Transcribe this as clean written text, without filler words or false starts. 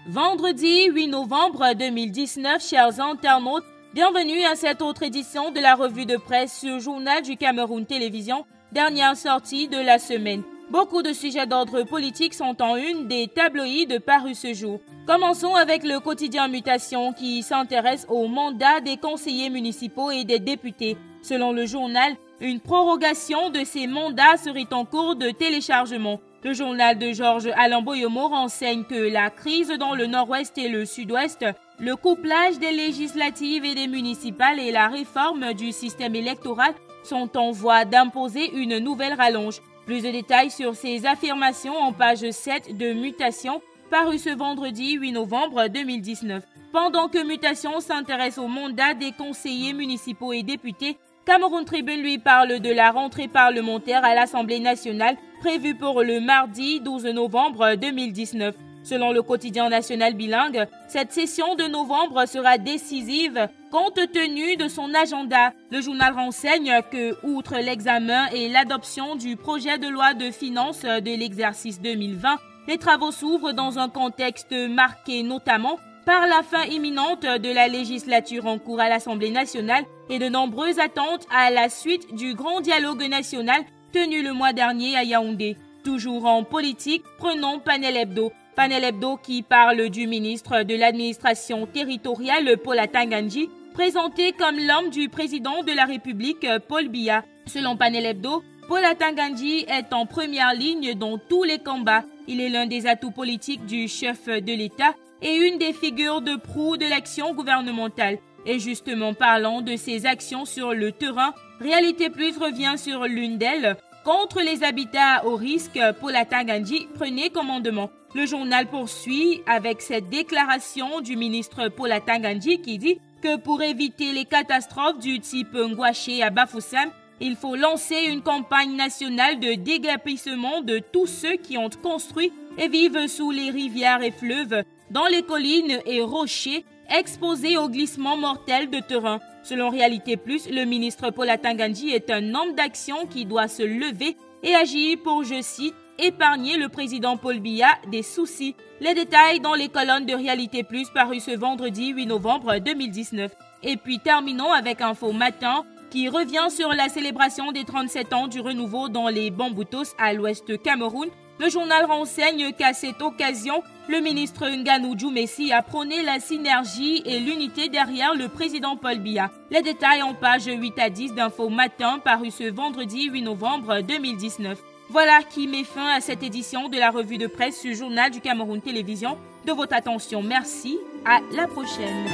Vendredi 8 novembre 2019, chers internautes, bienvenue à cette autre édition de la revue de presse sur Journal du Cameroun Télévision, dernière sortie de la semaine. Beaucoup de sujets d'ordre politique sont en une des tabloïds parus ce jour. Commençons avec le quotidien Mutation qui s'intéresse au mandat des conseillers municipaux et des députés. Selon le journal, une prorogation de ces mandats serait en cours de téléchargement. Le journal de Georges Alain Boyomo renseigne que la crise dans le nord-ouest et le sud-ouest, le couplage des législatives et des municipales et la réforme du système électoral sont en voie d'imposer une nouvelle rallonge. Plus de détails sur ces affirmations en page 7 de Mutation, paru ce vendredi 8 novembre 2019. Pendant que Mutation s'intéresse au mandat des conseillers municipaux et députés, Cameroun Tribune lui parle de la rentrée parlementaire à l'Assemblée nationale prévue pour le mardi 12 novembre 2019. Selon le quotidien national bilingue, cette session de novembre sera décisive compte tenu de son agenda. Le journal renseigne que, outre l'examen et l'adoption du projet de loi de finances de l'exercice 2020, les travaux s'ouvrent dans un contexte marqué notamment par la fin imminente de la législature en cours à l'Assemblée nationale et de nombreuses attentes à la suite du grand dialogue national tenu le mois dernier à Yaoundé. Toujours en politique, prenons Panel Hebdo. Panel Hebdo qui parle du ministre de l'administration territoriale Paul Atanga-Ndji, présenté comme l'homme du président de la République Paul Biya. Selon Panel Hebdo, Paul Atanga-Ndji est en première ligne dans tous les combats. Il est l'un des atouts politiques du chef de l'État et une des figures de proue de l'action gouvernementale. Et justement parlant de ses actions sur le terrain, Réalité Plus revient sur l'une d'elles. Contre les habitats à haut risque, Paul Atanga-Ndji prenait commandement. Le journal poursuit avec cette déclaration du ministre Paul Atanga-Ndji qui dit que pour éviter les catastrophes du type Ngouaché à Bafoussam, il faut lancer une campagne nationale de déguerpissement de tous ceux qui ont construit et vivent sous les rivières et fleuves, dans les collines et rochers, exposés aux glissements mortels de terrain. Selon Réalité Plus, le ministre Paul Atanga-Ndji est un homme d'action qui doit se lever et agir pour, je cite, épargner le président Paul Biya des soucis. Les détails dans les colonnes de Réalité Plus parues ce vendredi 8 novembre 2019. Et puis terminons avec Info Matin qui revient sur la célébration des 37 ans du renouveau dans les Bamboutos à l'ouest Cameroun. Le journal renseigne qu'à cette occasion, le ministre Nganou Djoumessi a prôné la synergie et l'unité derrière le président Paul Biya. Les détails en pages 8 à 10 d'Info Matin paru ce vendredi 8 novembre 2019. Voilà qui met fin à cette édition de la revue de presse du Journal du Cameroun Télévision. De votre attention, merci. À la prochaine.